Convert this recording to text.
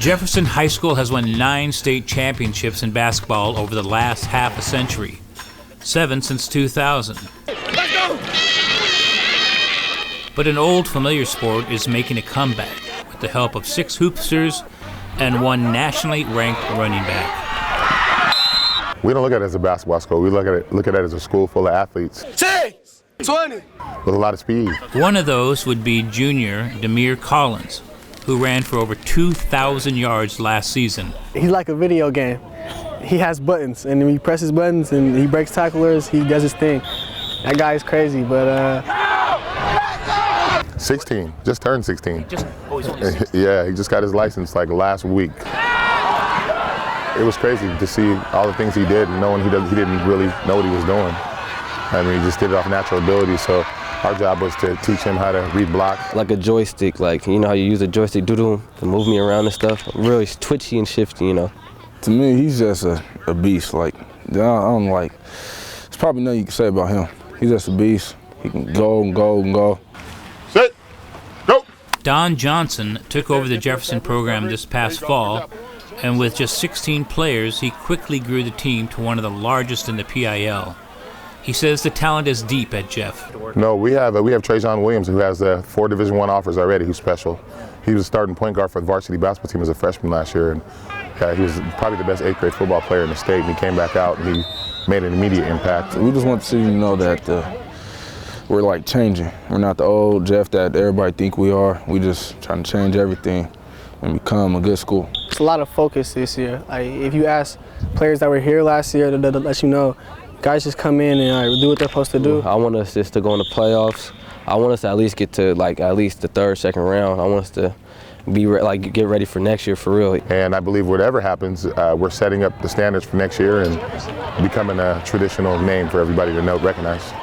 Jefferson High School has won 9 state championships in basketball over the last half a century, 7 since 2000. Let's go! But an old familiar sport is making a comeback with the help of 6 hoopsters and 1 nationally ranked running back. We don't look at it as a basketball school. We look at it as a school full of athletes. 6, 20. With a lot of speed. One of those would be junior Damir Collins, who ran for over 2,000 yards last season. He's like a video game. He has buttons, and when he presses buttons and he breaks tacklers, he does his thing. That guy is crazy, but 16, just turned 16. He's only 16. Yeah, he just got his license like last week. It was crazy to see all the things he did, knowing he didn't really know what he was doing. I mean, he just did it off natural ability, so our job was to teach him how to read blocks. Like a joystick, like, you know how you use a joystick to move me around and stuff? I'm really twitchy and shifty, you know. To me, he's just a beast. Like, I'm like, there's probably nothing you can say about him. He's just a beast. He can go and go and go. Sit, go. Don Johnson took over the Jefferson program this past fall, and with just 16 players, he quickly grew the team to one of the largest in the PIL. He says the talent is deep at Jeff. No, we have Trajan Williams, who has 4 Division I offers already, who's special. He was starting point guard for the varsity basketball team as a freshman last year, and he was probably the best 8th grade football player in the state, and he came back out and he made an immediate impact. We just want to see you know that we're like changing. We're not the old Jeff that everybody think we are. We just trying to change everything and become a good school. it's a lot of focus this year. Like, if you ask players that were here last year, they'll let you know, guys just come in and do what they're supposed to do. I want us just to go in the playoffs. I want us to at least get to at least the 3rd, 2nd round. I want us to get ready for next year for real. And I believe whatever happens, we're setting up the standards for next year and becoming a traditional name for everybody to recognize.